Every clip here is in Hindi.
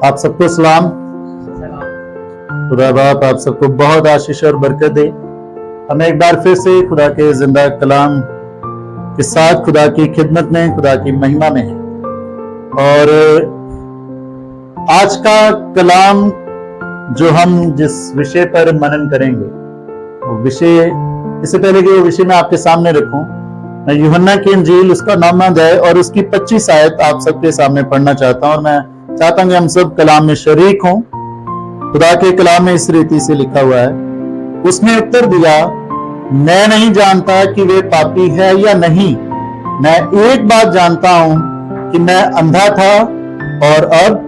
आप सबको सलाम। खुदा बाप आप सबको बहुत आशीष और बरकत दे। हमें एक बार फिर से खुदा के जिंदा कलाम के साथ खुदा की खिदमत में, खुदा की महिमा में है। और आज का कलाम जो हम जिस विषय पर मनन करेंगे, वो विषय, इससे पहले कि वो विषय मैं आपके सामने रखूं, मैं यूहन्ना की इंजील उसका 9वां अध्याय और उसकी 25 आयत आप सबके सामने पढ़ना चाहता हूं। और मैं चाहता हूं कि हम सब कलाम में शरीक हों। खुदा के कलाम में इस रीति से लिखा हुआ है, उसने उत्तर दिया, मैं नहीं जानता कि वे पापी है या नहीं। मैं एक बात जानता हूं कि मैं अंधा था और अब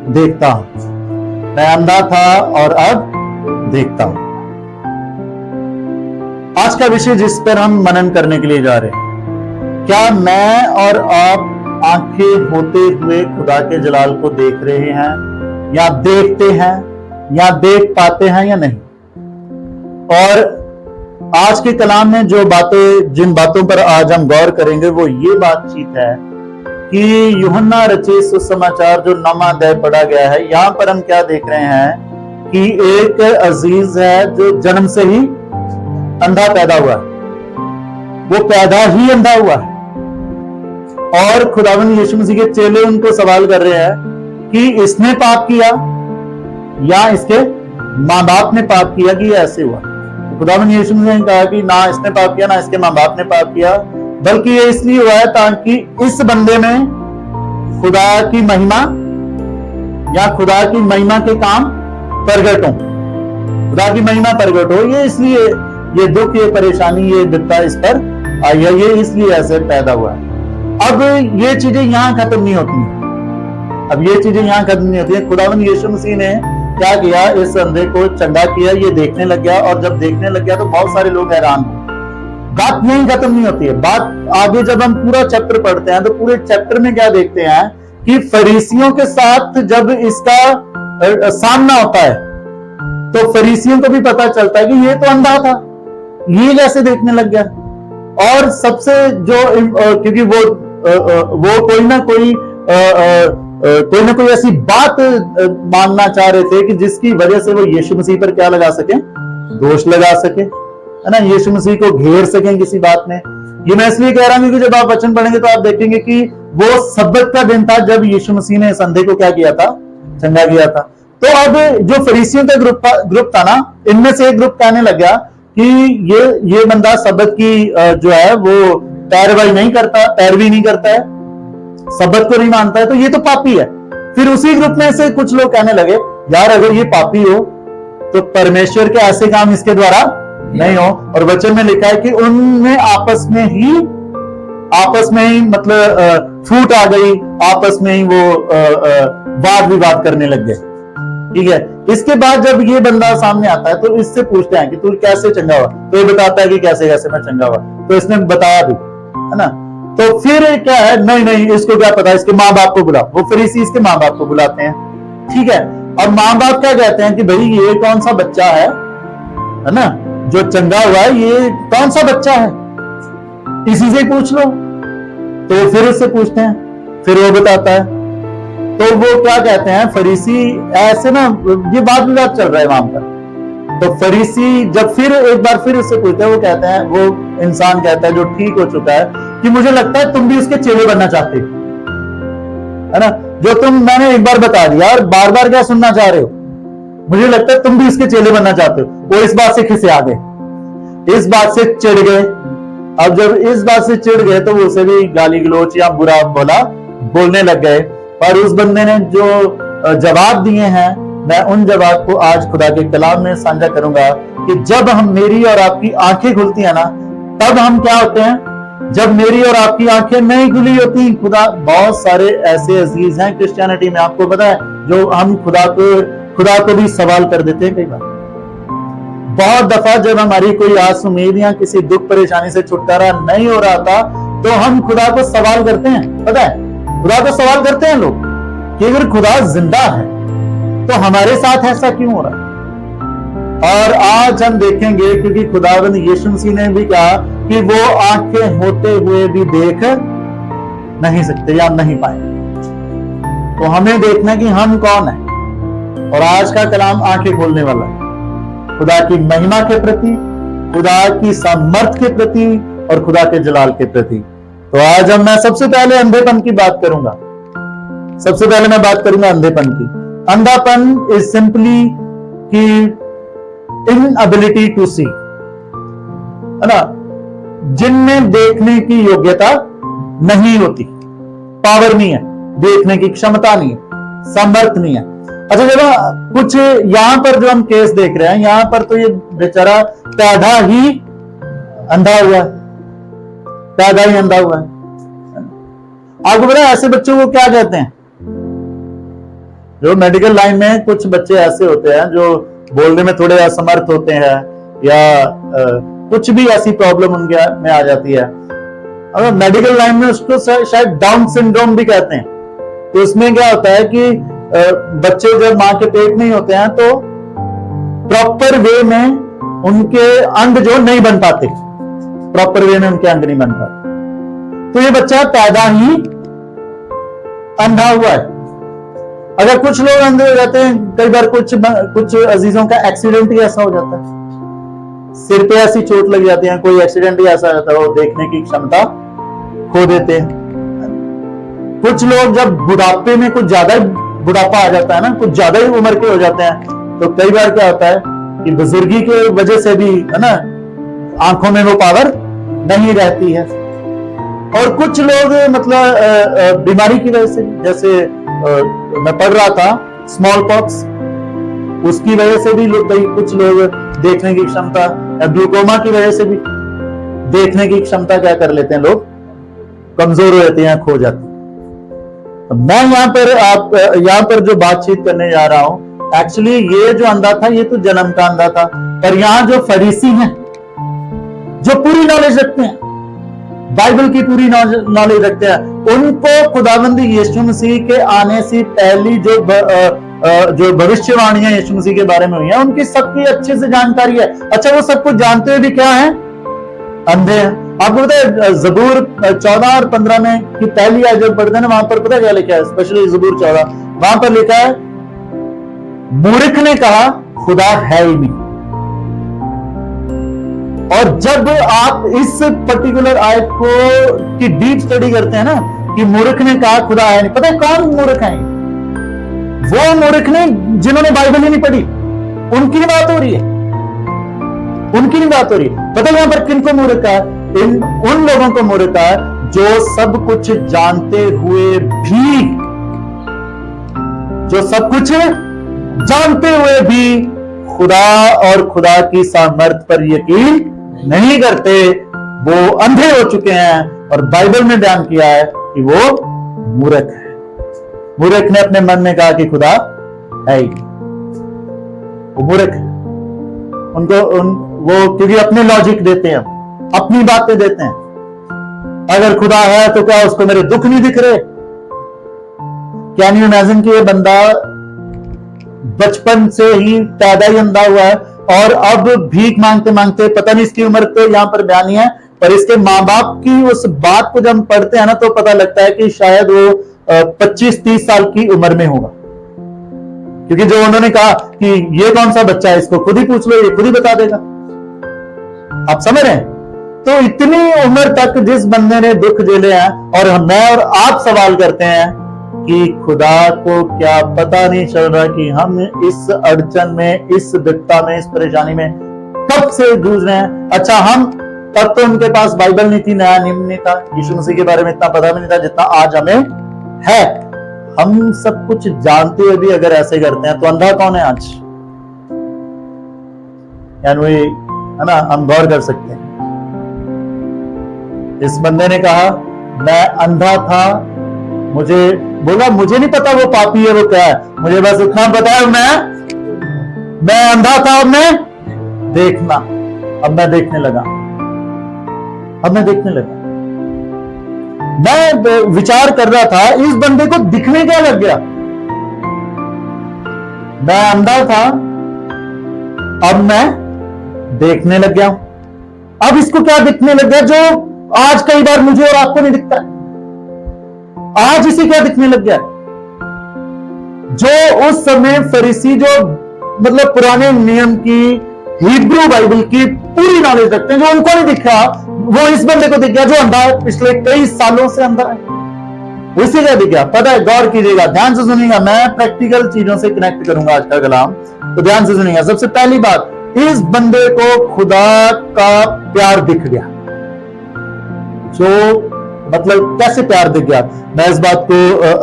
देखता हूं। मैं अंधा था और अब देखता हूं। आज का विषय जिस पर हम मनन करने के लिए जा रहे हैं, क्या मैं और आप आंखें होते हुए खुदा के जलाल को देख रहे हैं, या देखते हैं, या देख पाते हैं या नहीं। और आज के कलाम में जो बातें, जिन बातों पर आज हम गौर करेंगे, वो ये बातचीत है कि यूहन्ना रचित सुसमाचार जो 9वां अध्याय पढ़ा गया है, यहां पर हम क्या देख रहे हैं कि एक अजीज है जो जन्म से ही अंधा पैदा हुआ है। वो पैदा ही अंधा हुआ है। और खुदावंद यीशु मसीह के चेले उनको सवाल कर रहे हैं कि इसने पाप किया या इसके माँ बाप ने पाप किया कि ऐसे हुआ। तो खुदावंद यीशु मसीह ने कहा कि ना इसने पाप किया, ना इसके माँ बाप ने पाप किया, बल्कि ये इसलिए हुआ है ताकि इस बंदे में खुदा की महिमा या खुदा की महिमा के काम प्रगट हो, खुदा की महिमा प्रगट हो। ये इसलिए ये दुख, ये परेशानी, ये विपदा इस पर आई है, ये इसलिए ऐसे पैदा हुआ है। अब ये चीजें यहां खत्म नहीं होती हैं। अब ये चीजें यहां खत्म नहीं होती हैं। खुदावंद यीशु मसीह ने क्या किया, इस अंधे को चंगा किया, ये देखने लग गया। और जब देखने लग गया तो बहुत सारे लोग हैरान हुए। बात यहीं खत्म नहीं होती है। बात आगे जब हम पूरा चैप्टर पढ़ते हैं तो पूरे चैप्टर में क्या देखते हैं कि फरीसियों के साथ जब इसका सामना होता है तो फरीसियों को भी पता चलता है कि ये तो अंधा था, ये कैसे देखने लग गया। और सबसे जो क्योंकि वो कोई ना कोई ऐसी बात मानना चाह रहे थे कि जिसकी वजह से वो यीशु मसीह पर क्या लगा सके, दोष लगा सके, है ना, यीशु मसीह को घेर सकें किसी बात में। ये मैं इसलिए कह रहा हूं क्योंकि जब आप वचन पढ़ेंगे तो आप देखेंगे कि वो सब्बत का दिन था जब यीशु मसीह ने इस अंधे को क्या किया था, चंगा किया था। तो अब जो फरीसियों का ग्रुप था ना, इनमें से एक ग्रुप कहने लग गया कि ये बंदा सब्बत की जो है वो पैरवी नहीं करता है, सब्बत को नहीं मानता है, तो ये तो पापी है। फिर उसी ग्रुप में से कुछ लोग कहने लगे, यार अगर ये पापी हो तो परमेश्वर के ऐसे काम इसके द्वारा नहीं हो। और वचन में लिखा है कि उनमें आपस में ही मतलब फूट आ गई, आपस में ही वो वाद विवाद करने लग गए। ठीक है। इसके बाद जब ये बंदा सामने आता है तो इससे पूछते हैं कि तू कैसे चंगा हुआ, तो ये बताता है कि कैसे कैसे मैं चंगा हुआ, तो इसने बताया भी, है ना। तो फिर क्या है, नहीं इसको क्या पता, इसके माँ बाप को बुलाओ। वो फरीसी इसके माँ बाप को बुलाते हैं। ठीक है। अब माँ बाप क्या कहते हैं कि भाई ये कौन सा बच्चा है ना, जो चंगा हुआ है, ये कौन सा बच्चा है, इसी से पूछ लो। तो फिर उससे पूछते हैं, फिर वो बताता है। तो वो क्या कहते हैं फरीसी, ऐसे ना ये वाद विवाद चल रहा है वहां पर। तो फरीसी जब फिर एक बार फिर उससे पूछते हैं, वो कहते हैं, वो इंसान कहता है जो ठीक हो चुका है कि मुझे लगता है तुम भी उसके चेले बनना चाहते हो, है ना, जो मैंने एक बार बता दिया और बार बार क्या सुनना चाह रहे हो, मुझे लगता है तुम भी इसके चेले बनना चाहते हो। वो इस बात से खिसे आ गए, इस बात से चिढ़ गए। अब जब इस बात से चिढ़ गए तो वो उसे भी गाली गलोच या बुरा बोलने लग गए। और उस बंदे ने जो जवाब दिए हैं, मैं उन जवाब को आज खुदा के कलाम में साझा करूंगा कि जब हम, मेरी और आपकी आंखें खुलती है ना, तब हम क्या होते हैं। जब मेरी और आपकी आंखें नहीं खुली होती, खुदा, बहुत सारे ऐसे अजीज हैं क्रिश्चियनिटी में, आपको पता है, जो हम खुदा को भी सवाल कर देते हैं। कई बार, बहुत दफा जब हमारी कोई आस उम्मीद या किसी दुख परेशानी से छुटकारा नहीं हो रहा था, तो हम खुदा को सवाल करते हैं। पता है, खुदा को सवाल करते हैं लोग कि अगर खुदा जिंदा है तो हमारे साथ ऐसा क्यों हो रहा है। और आज हम देखेंगे, क्योंकि खुदावंद यीशु मसीह ने भी कहा कि वो आंखें होते हुए भी देख नहीं सकते या नहीं पाए। तो हमें देखना कि हम कौन है, और आज का कलाम आंखें खोलने वाला है खुदा की महिमा के प्रति, खुदा की सामर्थ के प्रति और खुदा के जलाल के प्रति। तो आज मैं सबसे पहले अंधेपन की बात करूंगा। सबसे पहले मैं बात करूंगा अंधेपन की। अंधापन इज सिंपली की इनएबिलिटी टू सी, है ना, जिनमें देखने की योग्यता नहीं होती, पावर नहीं है, देखने की क्षमता नहीं है, सामर्थ नहीं है। अच्छा, जब कुछ यहां पर जो हम केस देख रहे हैं, यहां पर तो ये बेचारा पैदा ही अंधा हुआ है, पैदा ही अंधा हुआ है। आपको पता है ऐसे बच्चों को क्या कहते हैं? जो मेडिकल लाइन में कुछ बच्चे ऐसे होते हैं जो बोलने में थोड़े असमर्थ होते हैं या कुछ भी ऐसी प्रॉब्लम उनके में आ जाती है, अगर मेडिकल लाइन में उसको शायद डाउन सिंड्रोम भी कहते हैं। तो इसमें क्या होता है कि बच्चे जब मां के पेट में ही होते हैं तो प्रॉपर वे में उनके अंग जो नहीं बन पाते, प्रॉपर वे में उनके अंग नहीं बन पाते। तो ये बच्चा पैदा ही अंधा हुआ है। अगर कुछ लोग अंधे हो जाते हैं, कई बार कुछ अजीजों का एक्सीडेंट ही ऐसा हो जाता है, सिर पे ऐसी चोट लग जाती है, कोई एक्सीडेंट ही ऐसा होता है, वो देखने की क्षमता खो देते हैं। कुछ लोग जब बुढ़ापे में कुछ ज्यादा बुढ़ापा आ जाता है ना, कुछ ज्यादा ही उम्र के हो जाते हैं, तो कई बार क्या होता है कि बुजुर्गी के वजह से भी, है ना, आंखों में वो पावर नहीं रहती है। और कुछ लोग मतलब बीमारी की वजह से, जैसे मैं पढ़ रहा था स्मॉल पॉक्स, उसकी वजह से भी कुछ लोग देखने की क्षमता, या ग्लूकोमा की वजह से भी देखने की क्षमता क्या कर लेते हैं, लोग कमजोर हो जाते हैं, खो जाते हैं। मैं यहाँ पर जो बातचीत करने जा रहा हूं, एक्चुअली ये जो अंधा था ये तो जन्म का अंधा था, पर यहाँ जो फरीसी हैं, जो पूरी नॉलेज रखते हैं, बाइबल की पूरी नॉलेज रखते हैं, उनको खुदावंद यीशु मसीह के आने से पहली जो भविष्यवाणियां यीशु मसीह के बारे में हुई हैं, उनकी सबकी अच्छे से जानकारी है। अच्छा, वो सब कुछ जानते हुए भी क्या है? अंधे हैं। आपको पता है ज़बूर 14 और 15 में की पहली आयत जब पढ़ते हैं ना, वहां पर पता क्या लिखा है? स्पेशली ज़बूर 14, वहां पर लिखा है, मूर्ख ने कहा खुदा है ही नहीं। और जब आप इस पर्टिकुलर आयत को की डीप स्टडी करते हैं ना, कि मूर्ख ने कहा खुदा है नहीं, पता है कौन मूर्ख है? वो मूर्ख ने जिन्होंने बाइबल ही नहीं पढ़ी, उनकी नहीं बात हो रही है, उनकी नहीं बात हो रही है। पता है यहां पर किनको मूर्ख कहा? उन लोगों को मूर्ख कहा जो सब कुछ जानते हुए भी, जो सब कुछ जानते हुए भी खुदा और खुदा की सामर्थ पर यकीन नहीं करते, वो अंधे हो चुके हैं। और बाइबल में बयान किया है कि वो मूर्ख है। मूर्ख ने अपने मन में कहा कि खुदा है ही, वो मूर्ख है। वो क्योंकि अपने लॉजिक देते हैं, अपनी बातें देते हैं। अगर खुदा है तो क्या उसको मेरे दुख नहीं दिख रहे? कैन यू इमेजिन कि ये बंदा बचपन से ही पैदा ही अंधा हुआ है और अब भीख मांगते मांगते, पता नहीं इसकी उम्र तो यहां पर बयान नहीं है, पर इसके मां बाप की उस बात को जब हम पढ़ते हैं ना, तो पता लगता है कि शायद वो 25-30 साल की उम्र में होगा। क्योंकि जो उन्होंने कहा कि ये कौन सा बच्चा है, इसको खुद ही पूछ लो, ये खुद ही बता देगा। आप समझ रहे हैं? तो इतनी उम्र तक जिस बंदे ने दुख झेले हैं, और मैं और आप सवाल करते हैं कि खुदा को क्या पता नहीं चल रहा कि हम इस अड़चन में, इस विपदा में, इस परेशानी में कब से जूझ रहे हैं। अच्छा, हम तब तो उनके पास बाइबल नहीं थी, नया नियम नहीं था, यीशु मसीह के बारे में इतना पता भी नहीं था जितना आज हमें है। हम सब कुछ जानते हुए भी अगर ऐसे करते हैं तो अंधा कौन है आज? है ना, हम गौर कर सकते हैं। इस बंदे ने कहा मैं अंधा था, मुझे बोला मुझे नहीं पता वो पापी है वो क्या है, मुझे बस इतना पता है मैं अंधा था, अब मैं देखना, अब मैं देखने लगा, अब मैं देखने लगा। मैं विचार कर रहा था इस बंदे को दिखने क्या लग गया? मैं अंधा था, अब मैं देखने लग गया हूं। अब इसको क्या दिखने लग गया जो आज कई बार मुझे और आपको नहीं दिखता है? आज इसे क्या दिखने लग गया? जो उस समय फरीसी, जो मतलब पुराने नियम की हिब्रू बाइबल की पूरी नॉलेज रखते हैं, जो उनको नहीं दिखा वो इस बंदे को दिख गया, जो अंधा है, पिछले कई सालों से अंधा है, उसी का दिख गया। पता है, गौर कीजिएगा, ध्यान से सुनिएगा, मैं प्रैक्टिकल चीजों से कनेक्ट करूंगा आज का कलाम, तो ध्यान से सुनिएगा। सबसे पहली बात, इस बंदे को खुदा का प्यार दिख गया। जो मतलब कैसे प्यार दिख गया, मैं इस बात को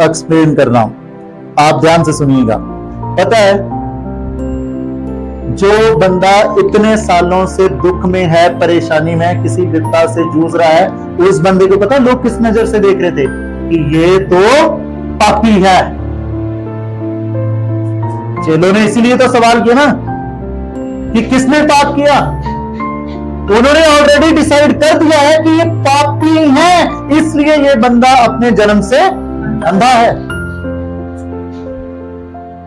एक्सप्लेन कर रहा हूं, आप ध्यान से सुनिएगा। पता है, जो बंदा इतने सालों से दुख में है, परेशानी में, किसी विपदा से जूझ रहा है, उस बंदे को पता है लोग किस नजर से देख रहे थे कि ये तो पापी है। चेलों ने इसीलिए तो सवाल किया ना कि किसने पाप किया। उन्होंने ऑलरेडी डिसाइड कर दिया है कि ये पापी है, इसलिए ये बंदा अपने जन्म से अंधा है।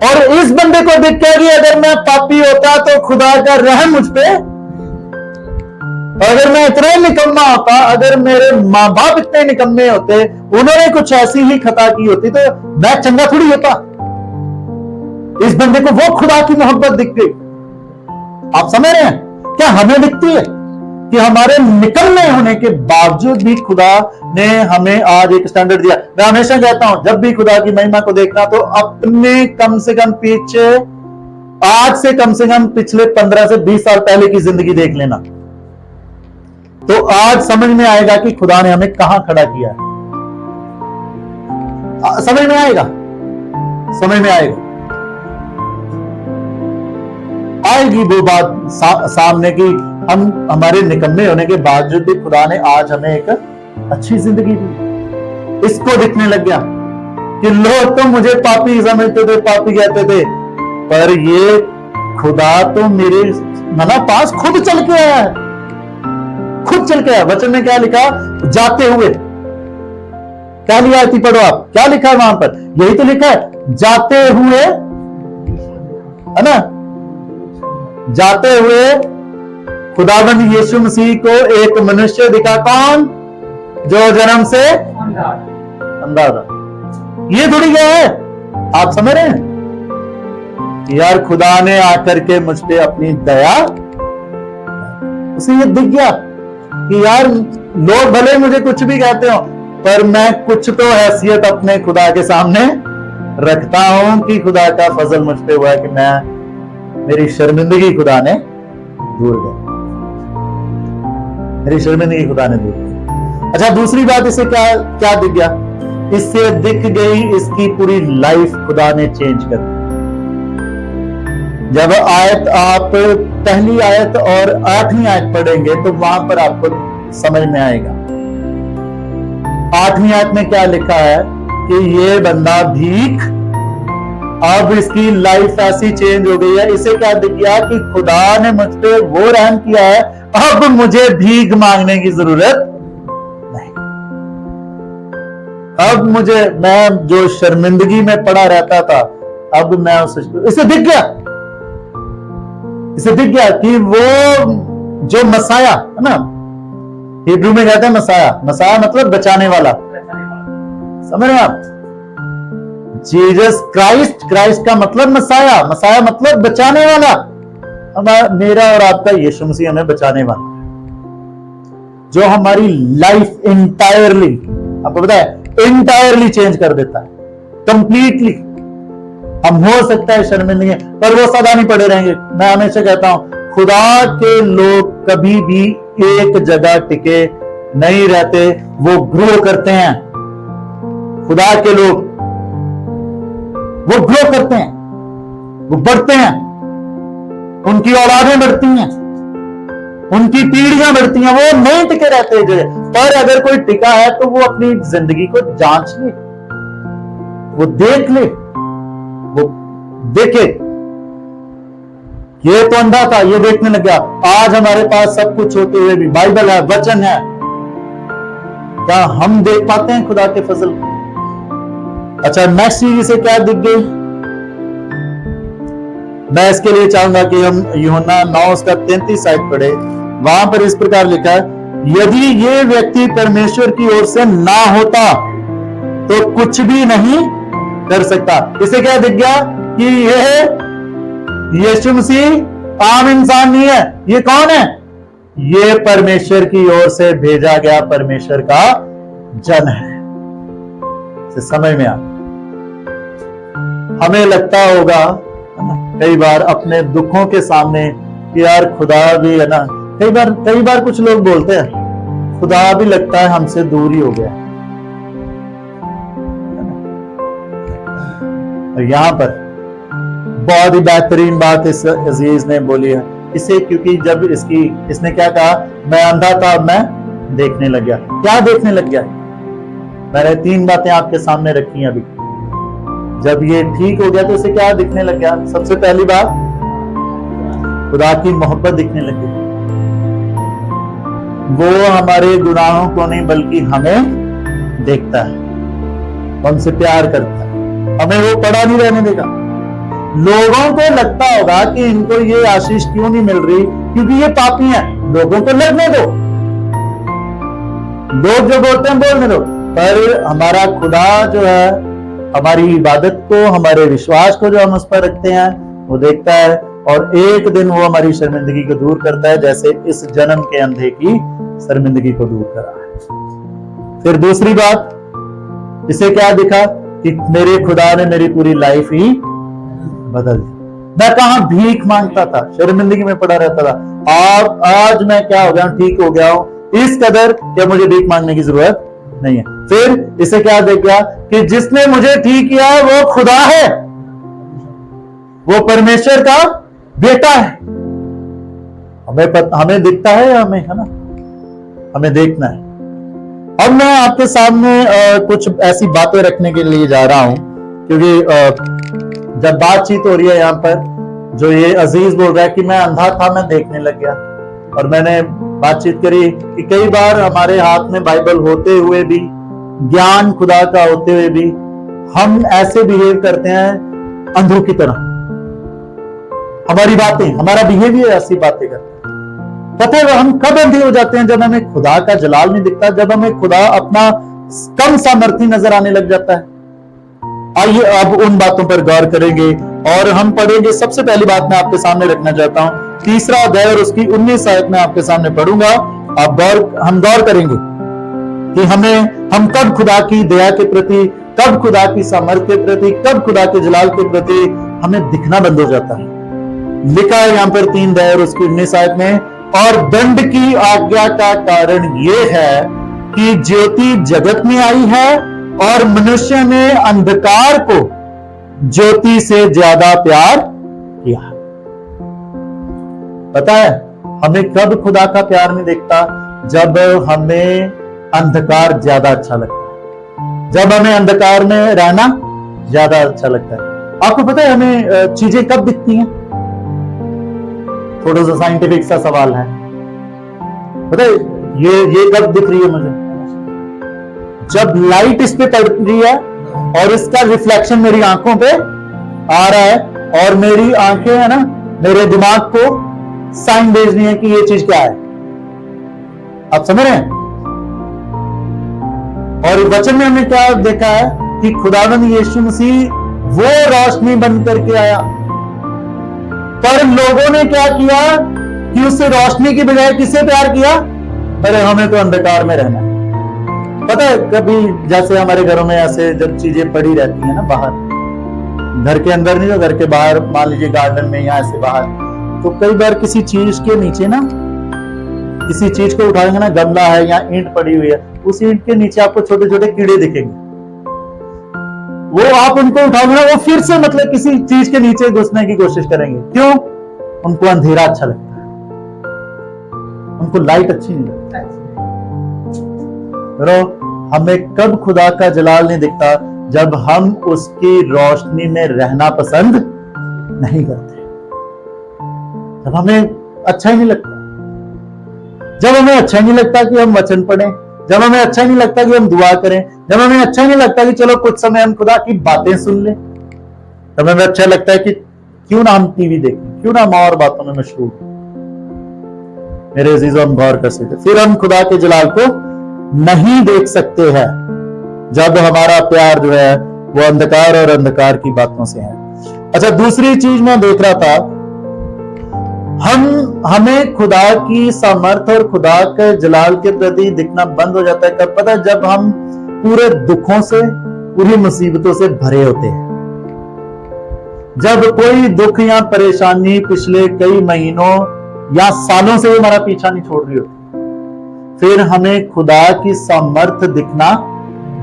और इस बंदे को देख के कि अगर मैं पापी होता तो खुदा का रहम मुझ पे, अगर मैं इतना ही निकम्मा होता, अगर मेरे मां बाप इतने निकम्मे होते, उन्होंने कुछ ऐसी ही खता की होती, तो मैं चंगा थोड़ी होता। इस बंदे को वो खुदा की मोहब्बत दिख गई। आप समझ रहे हैं? क्या हमें दिखती है कि हमारे निकम्मे होने के बावजूद भी खुदा ने हमें आज एक स्टैंडर्ड दिया। मैं हमेशा कहता हूं, जब भी खुदा की महिमा को देखना तो अपने कम से कम पीछे, आज से कम से कम पिछले 15 से 20 साल पहले की जिंदगी देख लेना, तो आज समझ में आएगा कि खुदा ने हमें कहां खड़ा किया है। समझ में आएगा, समझ में आएगा, आएगी वो बात सामने की हम हमारे निकम्मे होने के बावजूद भी खुदा ने आज हमें एक अच्छी जिंदगी दी। इसको दिखने लग गया कि लोग तो मुझे पापी समझते थे, पापी कहते थे, पर ये खुदा तो मेरे मना पास खुद चल के आया है, खुद चल के आया। वचन में क्या लिखा? जाते हुए। क्या लिखा थी, पढ़ो आप, क्या लिखा है वहां पर? यही तो लिखा है, जाते हुए, है ना? जाते हुए खुदावंद यीशु मसीह को एक मनुष्य दिखा। कौन? जो जन्म से अंधा था। ये थोड़ी क्या है, आप समझ रहे हैं यार? खुदा ने आकर के मुझ पे अपनी दया, उसे ये दिख गया कि यार लोग भले मुझे कुछ भी कहते हो, पर मैं कुछ तो हैसियत अपने खुदा के सामने रखता हूं कि खुदा का फजल मुझ पे हुआ है कि मैं, मेरी शर्मिंदगी खुदा ने दूर कर, मेरी शर्मिंदगी खुदा ने दूर की। अच्छा, दूसरी बात, इसे क्या क्या दिख गया? इससे दिख गई इसकी पूरी लाइफ खुदा ने चेंज कर दी। जब आयत, आप पहली आयत और 8वीं आयत पढ़ेंगे तो वहां पर आपको समझ में आएगा। 8वीं आयत में क्या लिखा है कि ये बंदा भीख, अब इसकी लाइफ ऐसी चेंज हो गई है। इसे क्या दिख गया कि खुदा ने मुझ पे वो रहम किया है, अब मुझे भीख मांगने की जरूरत नहीं। अब मुझे, मैं जो शर्मिंदगी में पड़ा रहता था, अब मैं इसे दिख गया, इसे दिख गया कि वो जो मसाया है ना, हिब्रू में कहते हैं मसाया, मसाया मतलब बचाने वाला, समझ रहे हैं आप? जीसस क्राइस्ट, क्राइस्ट का मतलब मसाया, मसाया मतलब बचाने वाला। मेरा और आपका यीशु मसीह हमें बचाने वाला, जो हमारी लाइफ इंटायरली, आपको पता है, इंटायरली चेंज कर देता है, कंप्लीटली। हम हो सकता है शर्मिंदगी, पर वो सदा नहीं पड़े रहेंगे। मैं हमेशा कहता हूं, खुदा के लोग कभी भी एक जगह टिके नहीं रहते, वो ग्रो करते हैं। खुदा के लोग वो ग्रो करते हैं, वो बढ़ते हैं, उनकी औलादें बढ़ती हैं, उनकी पीढ़ियां बढ़ती हैं, वो नहीं टिके रहते जगह पर। अगर कोई टिका है तो वो अपनी जिंदगी को जांच ले, वो देख ले, वो देखे, ये तो अंधा था, ये देखने लग गया। आज हमारे पास सब कुछ होते हुए भी बाइबल है, वचन है, क्या हम देख पाते हैं खुदा के फजल? अच्छा, नेक्स्ट चीज इसे क्या दिख गई? मैं इसके लिए चाहूंगा कि हम यूहन्ना 9 उसका 33 आयत पढ़े। वहां पर इस प्रकार लिखा है, यदि ये व्यक्ति परमेश्वर की ओर से ना होता तो कुछ भी नहीं कर सकता। इसे क्या दिख गया कि यह यीशु मसीह आम इंसान नहीं है। ये कौन है? ये परमेश्वर की ओर से भेजा गया परमेश्वर का जन है। इसे समझ में आ, हमें लगता होगा कई बार अपने दुखों के सामने कि यार खुदा भी है ना, कई बार कुछ लोग बोलते हैं खुदा भी लगता है हमसे दूर ही हो गया। और यहां पर बहुत ही बेहतरीन बात इस अजीज ने बोली है इसे, क्योंकि जब इसने क्या कहा, मैं अंधा था अब मैं देखने लग गया। क्या देखने लग गया? मैंने 3 बातें आपके सामने रखी हैं अभी। जब ये ठीक हो गया तो इसे क्या दिखने लग गया? सबसे पहली बात, खुदा की मोहब्बत दिखने लग गई। वो हमारे गुनाहों को नहीं बल्कि हमें देखता है, हमसे प्यार करता है, हमें वो पड़ा नहीं रहने देगा। लोगों को लगता होगा कि इनको ये आशीष क्यों नहीं मिल रही, क्योंकि ये पापी हैं। लोगों को लगने दो, लोग जो बोलते हैं बोलने दो, पर हमारा खुदा जो है हमारी इबादत को, हमारे विश्वास को जो हम उस पर रखते हैं वो देखता है, और एक दिन वो हमारी शर्मिंदगी को दूर करता है, जैसे इस जन्म के अंधे की शर्मिंदगी को दूर करा है। फिर दूसरी बात, इसे क्या दिखा कि मेरे खुदा ने मेरी पूरी लाइफ ही बदल दी। मैं कहां भीख मांगता था, शर्मिंदगी में पड़ा रहता था, आज मैं क्या हो गया, ठीक हो गया हूं इस कदर कि मुझे भीख मांगने की जरूरत नहीं है। फिर इसे क्या देख गया कि जिसने मुझे ठीक किया है वो खुदा है, वो परमेश्वर का बेटा है। हमें दिखता है, हमें है ना, हमें देखना है। अब मैं आपके सामने कुछ ऐसी बातें रखने के लिए जा रहा हूं, क्योंकि जब बातचीत हो रही है यहाँ पर, जो ये अजीज बोल रहा है कि मैं अंधा था मैं देखने लग गया, और मैंने बातचीत करी कि कई बार हमारे हाथ में बाइबल होते हुए भी, ज्ञान खुदा का होते हुए भी, हम ऐसे बिहेव करते हैं अंधों की तरह। हमारी बातें, हमारा बिहेवियर ऐसी बातें करते हैं। पता है हम कब अंधे हो जाते हैं? जब हमें खुदा का जलाल नहीं दिखता, जब हमें खुदा अपना कम सामर्थ्य नजर आने लग जाता है। आइए अब उन बातों पर गौर करेंगे और हम पढ़ेंगे। सबसे पहली बात मैं आपके सामने रखना चाहता हूं, 3 अध्याय और उसकी 19 आयत में आपके सामने पढ़ूंगा। हम गौर करेंगे कि हम कब खुदा की दया के प्रति, कब खुदा की सामर्थ्य के प्रति, कब खुदा के जलाल के प्रति हमें दिखना बंद हो जाता है। लिखा है यहाँ पर 3 अध्याय और उसकी 19 आयत में, और दंड की आज्ञा का कारण यह है कि ज्योति जगत में आई है और मनुष्य ने अंधकार को ज्योति से ज्यादा प्यार किया। पता है हमें कब खुदा का प्यार नहीं दिखता? जब हमें अंधकार ज्यादा अच्छा लगता है, जब हमें अंधकार में रहना ज्यादा अच्छा लगता है। आपको पता है हमें चीजें कब दिखती हैं? थोड़ा सा साइंटिफिक सा सवाल है, पता है ये कब दिख रही है मुझे? जब लाइट इस पे पड़ रही है और इसका रिफ्लेक्शन मेरी आंखों पे आ रहा है, और मेरी आंखें है ना, मेरे दिमाग को साइन भेज रही है कि ये चीज क्या है। आप समझ रहे हैं? और वचन में हमने क्या देखा है कि खुदावंद यीशु मसीह वो रोशनी बन करके आया, पर लोगों ने क्या किया कि उससे रोशनी की बजाय किससे प्यार किया? अरे हमें तो अंधकार में रहना है। पता है कभी जैसे हमारे घरों में ऐसे जब चीजें पड़ी रहती है ना बाहर, घर के अंदर नहीं तो घर के बाहर, मान लीजिए गार्डन में या ऐसे बाहर, तो कई बार किसी चीज के नीचे ना, किसी चीज को उठाएंगे ना, गमला है या ईंट पड़ी हुई है, उस ईंट के नीचे आपको छोटे छोटे कीड़े दिखेंगे। वो आप उनको उठाओगे ना, वो फिर से मतलब किसी चीज के नीचे घुसने की कोशिश करेंगे। क्यों? उनको अंधेरा अच्छा लगता है, उनको लाइट अच्छी नहीं लगती। हमें कब खुदा का जलाल नहीं दिखता? जब हम उसकी रोशनी में रहना पसंद नहीं करते, जब हमें अच्छा ही नहीं लगता, जब हमें अच्छा ही नहीं लगता कि हम वचन पढ़ें, जब हमें अच्छा नहीं लगता कि हम दुआ करें, जब हमें अच्छा नहीं लगता कि चलो कुछ समय हम खुदा की बातें सुन लें, तब हमें अच्छा लगता है कि क्यों ना हम टीवी देखें, क्यों ना हम और बातों में मशरूफ। मेरे अजीजों, हम गौर कर सकते, फिर हम खुदा के जलाल को नहीं देख सकते हैं जब हमारा प्यार जो है वो अंधकार और अंधकार की बातों से है। अच्छा, दूसरी चीज मैं देख रहा था, हमें खुदा की सामर्थ और खुदा के जलाल के प्रति दिखना बंद हो जाता है कब पता है? जब हम पूरे दुखों से, पूरी मुसीबतों से भरे होते हैं। जब कोई दुख या परेशानी पिछले कई महीनों या सालों से हमारा पीछा नहीं छोड़ रही होती, फिर हमें खुदा की सामर्थ दिखना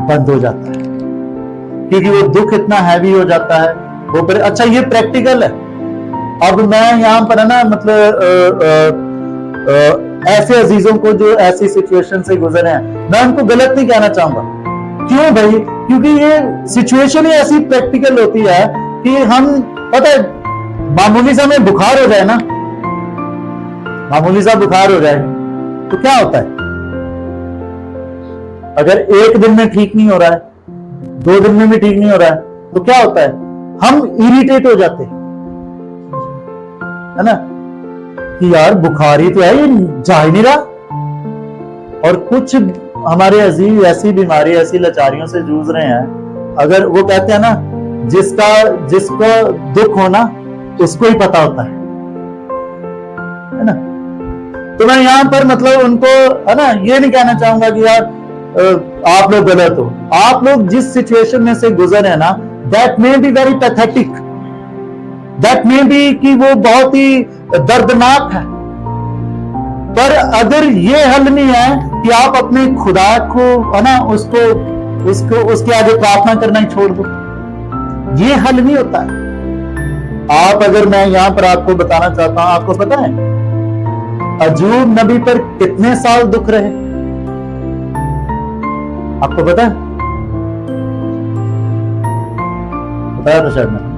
बंद हो जाता है, क्योंकि वो दुख इतना हैवी हो जाता है वो पर। अच्छा, ये प्रैक्टिकल है। अब मैं यहां पर है ना, मतलब ऐसे अजीजों को जो ऐसी सिचुएशन से गुजरे हैं, मैं उनको गलत नहीं कहना चाहूंगा। क्यों भाई? क्योंकि ये सिचुएशन ही ऐसी प्रैक्टिकल होती है कि हम, पता है, मामूली सा में बुखार हो जाए ना, मामूली सा बुखार हो जाए तो क्या होता है? अगर एक दिन में ठीक नहीं हो रहा है, 2 दिन में भी ठीक नहीं हो रहा है, तो क्या होता है? हम इरिटेट हो जाते हैं, है ना, कि यार बुखार ही तो है, ये जा ही नहीं रहा। और कुछ हमारे अजीज ऐसी बीमारी, ऐसी लाचारियों से जूझ रहे हैं, अगर वो कहते हैं ना, जिसको दुख होना उसको ही पता होता है ना। तो मैं यहां पर मतलब उनको, है ना, ये नहीं कहना चाहूंगा कि यार आप लोग गलत हो। आप लोग जिस सिचुएशन में से गुजर है ना, that may be very pathetic, that may be कि वो बहुत ही दर्दनाक है, पर अगर ये हल नहीं है कि आप अपने खुदा को, है ना, उसके आगे प्रार्थना करना ही छोड़ दो, ये हल नहीं होता है। आप, अगर मैं यहां पर आपको बताना चाहता हूं, आपको पता है अय्यूब नबी पर कितने साल दुख रहे? आपको पता है? बताया तो शायद मैंने।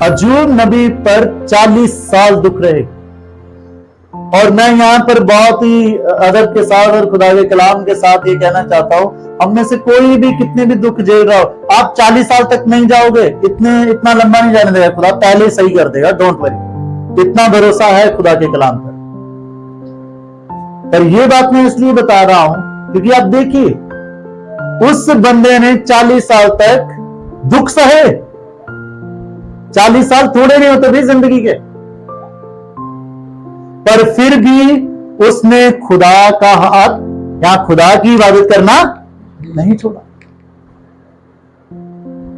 अय्यूब नबी पर 40 साल दुख रहे। और मैं यहां पर बहुत ही अदब के साथ और खुदा के कलाम के साथ ये कहना चाहता हूं, हम में से कोई भी कितने भी दुख झेल रहा हो, आप 40 साल तक नहीं जाओगे, इतना लंबा नहीं जाने देगा खुदा, पहले सही कर देगा, डोंट वरी। इतना भरोसा है खुदा के कलाम पर ये बात मैं इसलिए बता रहा हूं क्योंकि आप देखिए, उस बंदे ने 40 साल तक दुख सहे। 40 साल थोड़े नहीं होते भी जिंदगी के, पर फिर भी उसने खुदा का हाथ या खुदा की इबादत करना नहीं छोड़ा।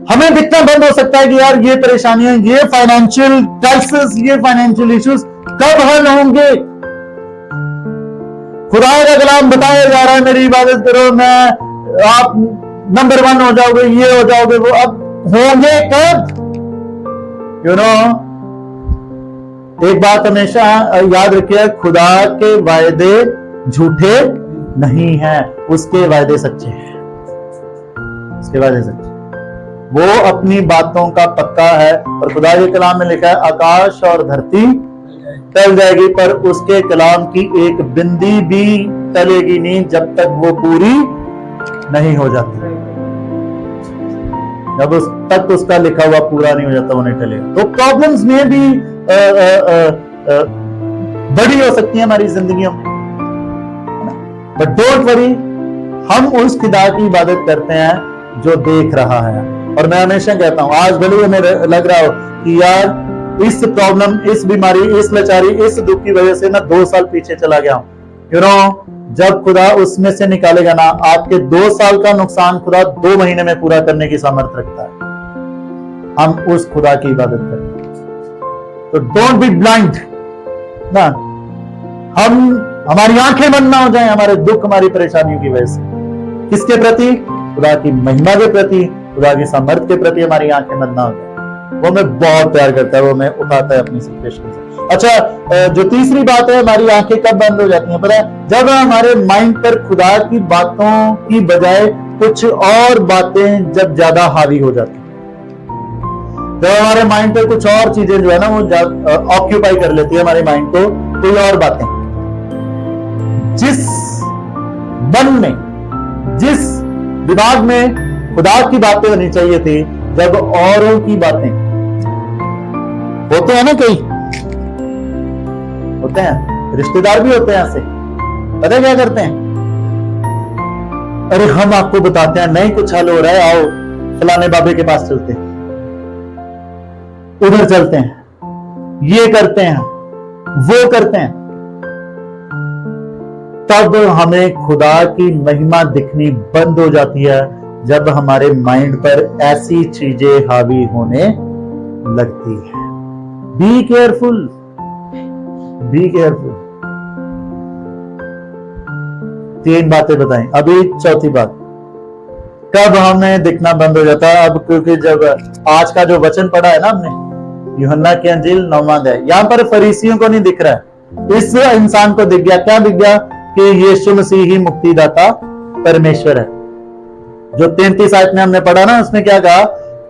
हमें दिखना बंद हो सकता है कि यार ये परेशानियां, ये फाइनेंशियल क्राइसिस, ये फाइनेंशियल इश्यूज कब हल होंगे? खुदा का कलाम बताया जा रहा है मेरी इबादत करो, मैं आप नंबर 1 हो जाओगे, ये हो जाओगे, वो अब होंगे कब? यू नो, एक बात हमेशा याद रखिए, खुदा के वायदे झूठे नहीं हैं, उसके वायदे सच्चे हैं, उसके वायदे सच्चे। वो अपनी बातों का पक्का है। और खुदा के कलाम में लिखा है, आकाश और धरती टल जाएगी पर उसके कलाम की एक बिंदी भी टलेगी नहीं जब तक वो पूरी नहीं हो जाती। जब उस तक उसका लिखा हुआ पूरा नहीं हो जाता वो नहीं टलेगा। तो प्रॉब्लम्स में भी बड़ी हो सकती है हमारी जिंदगियों में, बट डोंट वरी, हम उस खुदा की इबादत करते हैं जो देख रहा है। और मैं हमेशा कहता हूं, आज भले हमें लग रहा हो कि यार इस प्रॉब्लम, इस बीमारी, इस लाचारी, इस दुख की वजह से ना 2 साल पीछे चला गया हूं, यू नो, जब खुदा उसमें से निकालेगा ना, आपके 2 साल का नुकसान खुदा 2 महीने में पूरा करने की सामर्थ्य रखता है। हम उस खुदा की इबादत करते हैं। तो डोंट बी ब्लाइंड ना, हमारी आंखें बंद ना हो जाएं हमारे दुख, हमारी परेशानियों की वजह से। किसके प्रति? खुदा की महिमा के प्रति, खुदा की सामर्थ के प्रति हमारी आंखें बंद ना हो जाए। वो हमें बहुत प्यार करता है, वो हमें उठाता है अपनी सिचुएशन से। अच्छा, जो तीसरी बात है, हमारी आंखें कब बंद हो जाती हैं पता है? जब हमारे माइंड पर खुदा की बातों की बजाय कुछ और बातें जब ज्यादा हावी हो जाती हैं, जब हमारे माइंड पे कुछ और चीजें जो है ना वो ऑक्यूपाई कर लेती है हमारे माइंड को, कोई और बातें। जिस मन में, जिस दिमाग में खुदा की बातें होनी चाहिए थी, जब औरों की बातें होते हैं ना, कई होते हैं, रिश्तेदार भी होते हैं ऐसे, पता क्या करते हैं? अरे हम आपको बताते हैं नहीं कुछ हल हो रहा है, आओ फलाने बाबे के पास चलते हैं, उधर चलते हैं, ये करते हैं, वो करते हैं। तब हमें खुदा की महिमा दिखनी बंद हो जाती है जब हमारे माइंड पर ऐसी चीजें हावी होने लगती है। Be careful, be careful. 3 बातें बताएं, अभी चौथी बात। कब हमें दिखना बंद हो जाता है? अब क्योंकि जब आज का जो वचन पढ़ा है ना हमने, यूहन्ना की अंजील 9वां अध्याय, यहां पर फरीसियों को नहीं दिख रहा है, इस इंसान को दिख गया। क्या दिख गया? कि यीशु मसीह ही मुक्तिदाता परमेश्वर है। जो 33 आयत में हमने पढ़ा ना, उसमें क्या कहा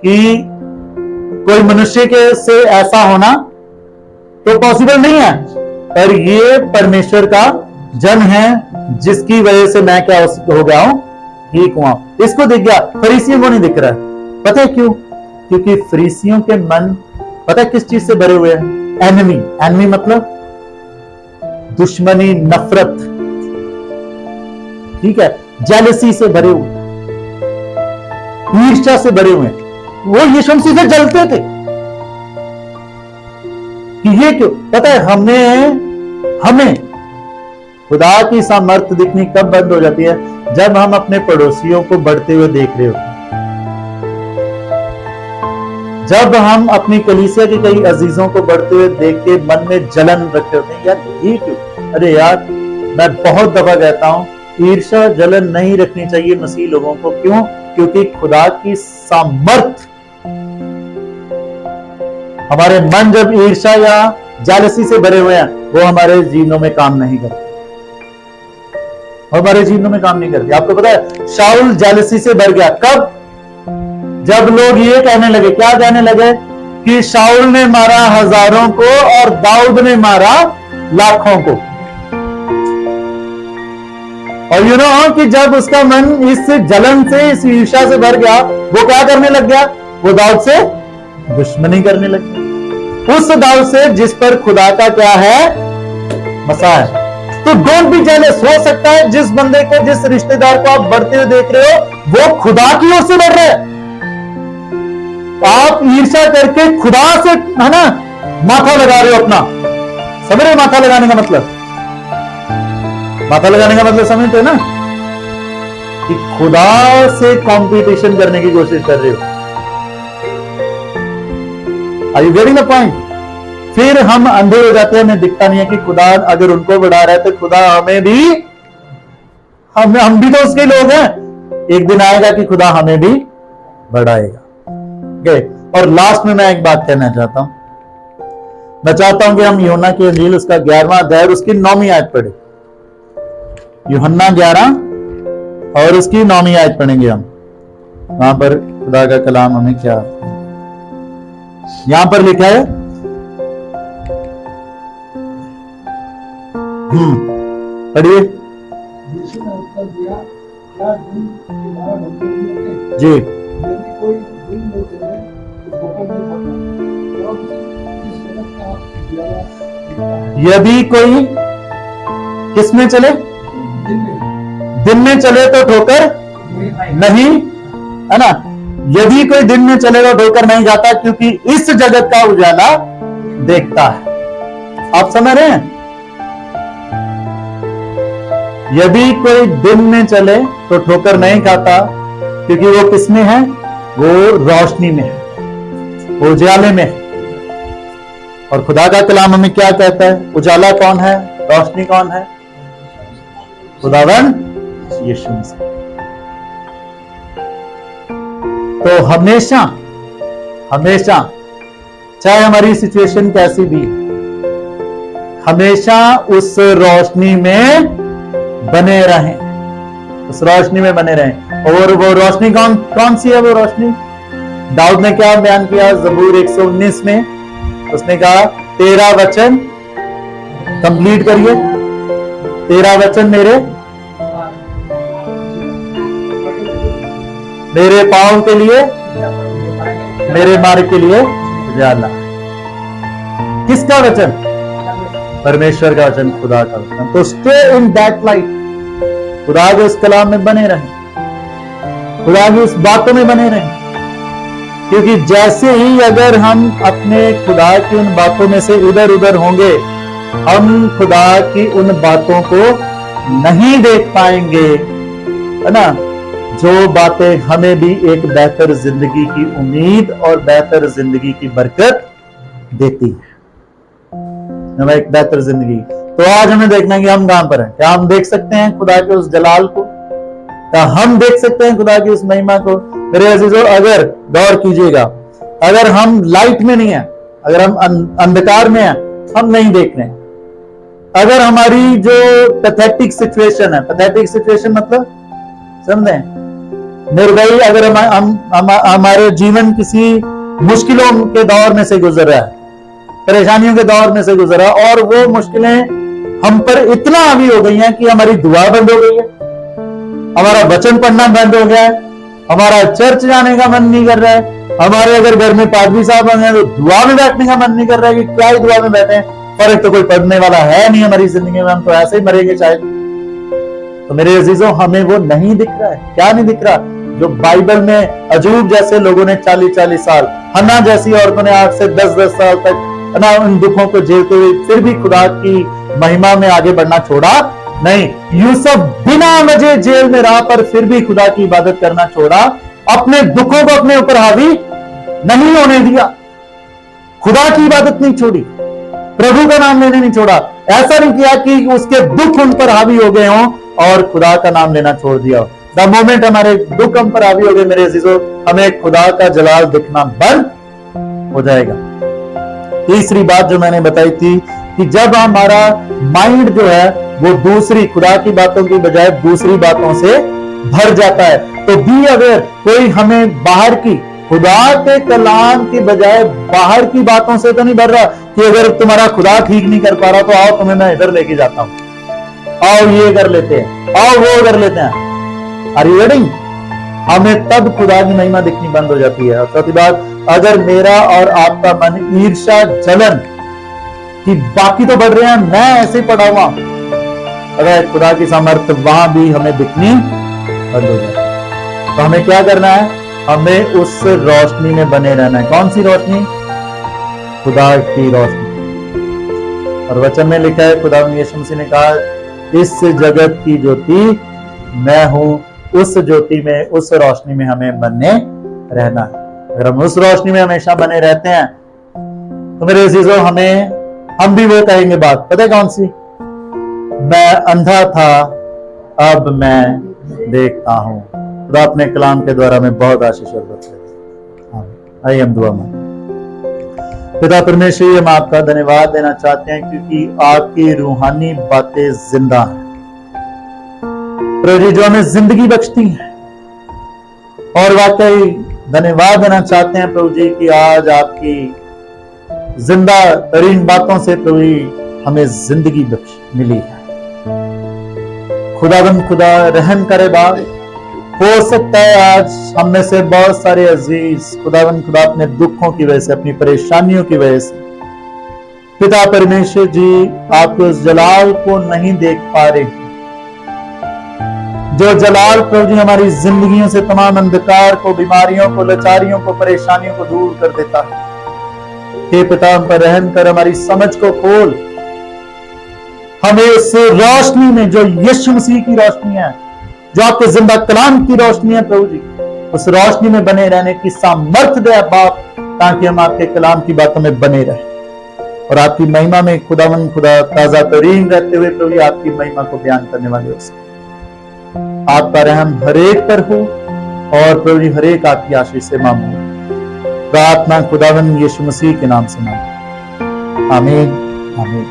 कि कोई मनुष्य के से ऐसा होना तो पॉसिबल नहीं है, पर ये परमेश्वर का जन है जिसकी वजह से मैं क्या हो गया हूं, ठीक हुआ। इसको दिख गया, फरीसियों को नहीं दिख रहा है। पता है क्यों? क्योंकि फरीसियों के मन पता है किस चीज से भरे हुए हैं? एनिमी। एनिमी मतलब दुश्मनी, नफरत, ठीक है, जेलसी से भरे हुए, ईर्ष्या से भरे हुए। वो यीशु मसीह से जलते थे कि ये क्यों? पता है हमें खुदा की सामर्थ्य दिखनी कब बंद हो जाती है? जब हम अपने पड़ोसियों को बढ़ते हुए देख रहे हो, जब हम अपनी कलीसिया के कई अजीजों को बढ़ते हुए देख के मन में जलन रखे होते हैं, यार ये क्यों? अरे यार, मैं बहुत दफा कहता हूं, ईर्ष्या जलन नहीं रखनी चाहिए मसीह लोगों को। क्यों? क्योंकि खुदा की सामर्थ्य, हमारे मन जब ईर्ष्या या जेलसी से भरे हुए हैं, वो हमारे जीवनों में काम नहीं करते, हमारे जीवनों में काम नहीं करते। आपको पता है शाऊल जेलसी से भर गया कब? जब लोग ये कहने लगे, क्या कहने लगे? कि शाऊल ने मारा हजारों को और दाऊद ने मारा लाखों को। और यू नो कि जब उसका मन इस जलन से, इस ईर्ष्या से भर गया, वो क्या करने लग गया? वो दाऊद से दुश्मनी करने लग गया, उस दाऊद से जिस पर खुदा का क्या है? मसा है। तो डोंट बी जेलस। हो सकता है जिस बंदे को, जिस रिश्तेदार को आप बढ़ते हुए देख रहे हो, वो खुदा की ओर से बढ़ रहे हैं। आप ईर्ष्या करके खुदा से, है ना, माथा लगा रहे हो अपना। समझ रहे हो माथा लगाने का मतलब? माथा लगाने का मतलब समझते हो ना? कि खुदा से कंपटीशन करने की कोशिश कर रहे हो। Are you getting the point? फिर हम अंधे हो जाते हैं, हमें दिखता नहीं है कि खुदा अगर उनको बढ़ा रहा है तो खुदा हमें भी, हम भी तो उसके लोग हैं। एक दिन आएगा कि खुदा हमें भी बढ़ाएगा। और लास्ट में मैं एक बात कहना चाहता हूं। मैं चाहता हूं कि हम यूहन्ना की अंजील उसका 11वां अध्याय उसकी 9वीं आयत पढ़े। यूहन्ना 11 और उसकी 9वीं आयत पढ़ेंगे हम। वहां पर खुदा का कलाम हमें क्या यहां पर लिखा है? पढ़िए जी। यदि कोई किस में चले? दिन में चले तो ठोकर नहीं, है ना? यदि कोई दिन में चले तो ठोकर नहीं खाता, क्योंकि इस जगत का उजाला देखता है। आप समझ रहे हैं? यदि कोई दिन में चले तो ठोकर नहीं खाता, क्योंकि वो किसमें है? वो रोशनी में है, वो उजाले में है। और खुदा का कलाम हमें क्या कहता है? उजाला कौन है? रोशनी कौन है? खुदावन यीशु मसीह। तो हमेशा हमेशा, चाहे हमारी सिचुएशन कैसी भी, हमेशा उस रोशनी में बने रहें, उस रोशनी में बने रहें। और वो रोशनी कौन सी है? वो रोशनी दाऊद ने क्या बयान किया ज़बूर 119 में? उसने कहा, तेरा वचन कंप्लीट करिए, तेरा वचन मेरे पांव के लिए, मेरे मार्ग के लिए उजाला। किसका वचन? परमेश्वर का वचन, खुदा का वचन। तो स्टे इन दैट लाइट, खुदा के उस कलाम में बने रहें। खुदा की उस बातों में बने रहें, क्योंकि जैसे ही अगर हम अपने खुदा की उन बातों में से इधर उधर होंगे, हम खुदा की उन बातों को नहीं देख पाएंगे, है ना, जो बातें हमें भी एक बेहतर जिंदगी की उम्मीद और बेहतर जिंदगी की बरकत देती है, एक बेहतर जिंदगी। तो आज हमें देखना है कि हम कहां पर हैं। क्या हम देख सकते हैं खुदा के उस जलाल को? क्या हम देख सकते हैं खुदा की उस महिमा को? मेरे अजीजों, अगर गौर कीजिएगा, अगर हम लाइट में नहीं है, अगर हम अंधकार में है, हम नहीं देख रहे हैं। अगर हमारी जो पैथेटिक सिचुएशन है, पैथेटिक सिचुएशन मतलब समझे, निर्दयी, अगर हमारे जीवन किसी मुश्किलों के दौर में से गुजर रहा है, परेशानियों के दौर में से गुजर रहा है, और वो मुश्किलें हम पर इतना हावी हो गई हैं कि हमारी दुआ बंद हो गई है, हमारा वचन पढ़ना बंद हो गया है, हमारा चर्च जाने का मन नहीं कर रहा है, हमारे अगर घर में पादरी साहब आ गए तो दुआ में बैठने का मन नहीं कर रहा है कि क्या ही दुआ में बैठे, फर्क तो कोई पढ़ने वाला है नहीं हमारी जिंदगी में, हम तो ऐसे ही मरेंगे शायद। तो मेरे अजीजों, हमें वो नहीं दिख रहा है। क्या नहीं दिख रहा? जो बाइबल में अजूब जैसे लोगों ने 40-40 साल, हन्ना जैसी औरतों ने 8 से 10-10 साल तक ना उन दुखों को झेलते हुए फिर भी खुदा की महिमा में आगे बढ़ना छोड़ा नहीं। यूसुफ बिना वजह जेल में रहा, पर फिर भी खुदा की इबादत करना छोड़ा, अपने दुखों को अपने ऊपर हावी नहीं होने दिया, खुदा की इबादत नहीं छोड़ी, प्रभु का नाम लेने नहीं छोड़ा। ऐसा नहीं किया कि उसके दुख उन पर हावी हो गए हों और खुदा का नाम लेना छोड़ दिया। द मोमेंट हमारे दुख हम पर हावी हो गए, मेरे अजीजों, हमें खुदा का जलाल दिखना बंद हो जाएगा। तीसरी बात जो मैंने बताई थी कि जब हमारा माइंड जो है वो दूसरी खुदा की बातों की बजाय दूसरी बातों से भर जाता है, तो भी अगर कोई हमें बाहर की खुदा के कलाम की बजाय बाहर की बातों से तो नहीं भर रहा कि अगर तुम्हारा खुदा ठीक नहीं कर पा रहा तो आओ तुम्हें मैं इधर लेके जाता हूं, आओ ये कर लेते हैं, आओ वो कर लेते हैं। Are you ready? हमें तब खुदा की महिमा दिखनी बंद हो जाती है। और चौथी बात, अगर मेरा और आपका मन ईर्ष्या जलन कि बाकी तो बढ़ रहे हैं, मैं ऐसे ही पड़ा हुआ, अगर खुदा की सामर्थ्य वहां भी हमें दिखनी बंद हो जाती है। तो हमें क्या करना है? हमें उस रोशनी में बने रहना है। कौन सी रोशनी? खुदा की रोशनी। और वचन में लिखा है, खुदा यीशु मसीह ने कहा, इस जगत की ज्योति मैं हूं, उस ज्योति में, उस रोशनी में हमें बने रहना है। अगर हम उस रोशनी में हमेशा बने रहते हैं तो मेरे अजीजों, हम भी वो कहेंगे बात, पता है कौन सी? मैं अंधा था, अब मैं देखता हूं। खुदा अपने कलाम के द्वारा में बहुत आशीष और बरकत। आइए हम दुआ मांगें। पिता परमेश्वर, हम आपका धन्यवाद देना चाहते हैं क्योंकि आपकी रूहानी बातें जिंदा हैं प्रभु जी, जो हमें जिंदगी बख्शती हैं। और वाकई धन्यवाद देना चाहते हैं प्रभु जी कि आज आपकी जिंदा तरीन बातों से प्रभु जी हमें जिंदगी बख्श मिली है। खुदा रहम करे बाप, हो सकता है आज हम में से बहुत सारे अजीज खुदा अपने दुखों की वजह से, अपनी परेशानियों की वजह से पिता परमेश्वर जी आपके उस जलाल को नहीं देख पा रहे, जो जलाल प्रभु जी हमारी जिंदगियों से तमाम अंधकार को, बीमारियों को, लाचारियों को, परेशानियों को दूर कर देता है। हे पिता, हम पर रहम कर, हमारी समझ को खोल, हमें उस रोशनी में जो यीशु मसीह की रोशनी है, जो आपके जिंदा कलाम की रोशनी है प्रभु जी, उस रोशनी में बने रहने की सामर्थ्य दे बाप, ताकि हम आपके कलाम की बातों में बने रहें और आपकी महिमा में खुदा ताजा तरीन रहते हुए प्रभु जी आपकी महिमा को बयान करने वाले हो सके। आपका रहम हरेक पर हो और प्रभु जी हरेक आपकी आशीष से मांगो। प्रार्थना खुदावन यीशु मसीह के नाम से मांगो, आमीन आमीन।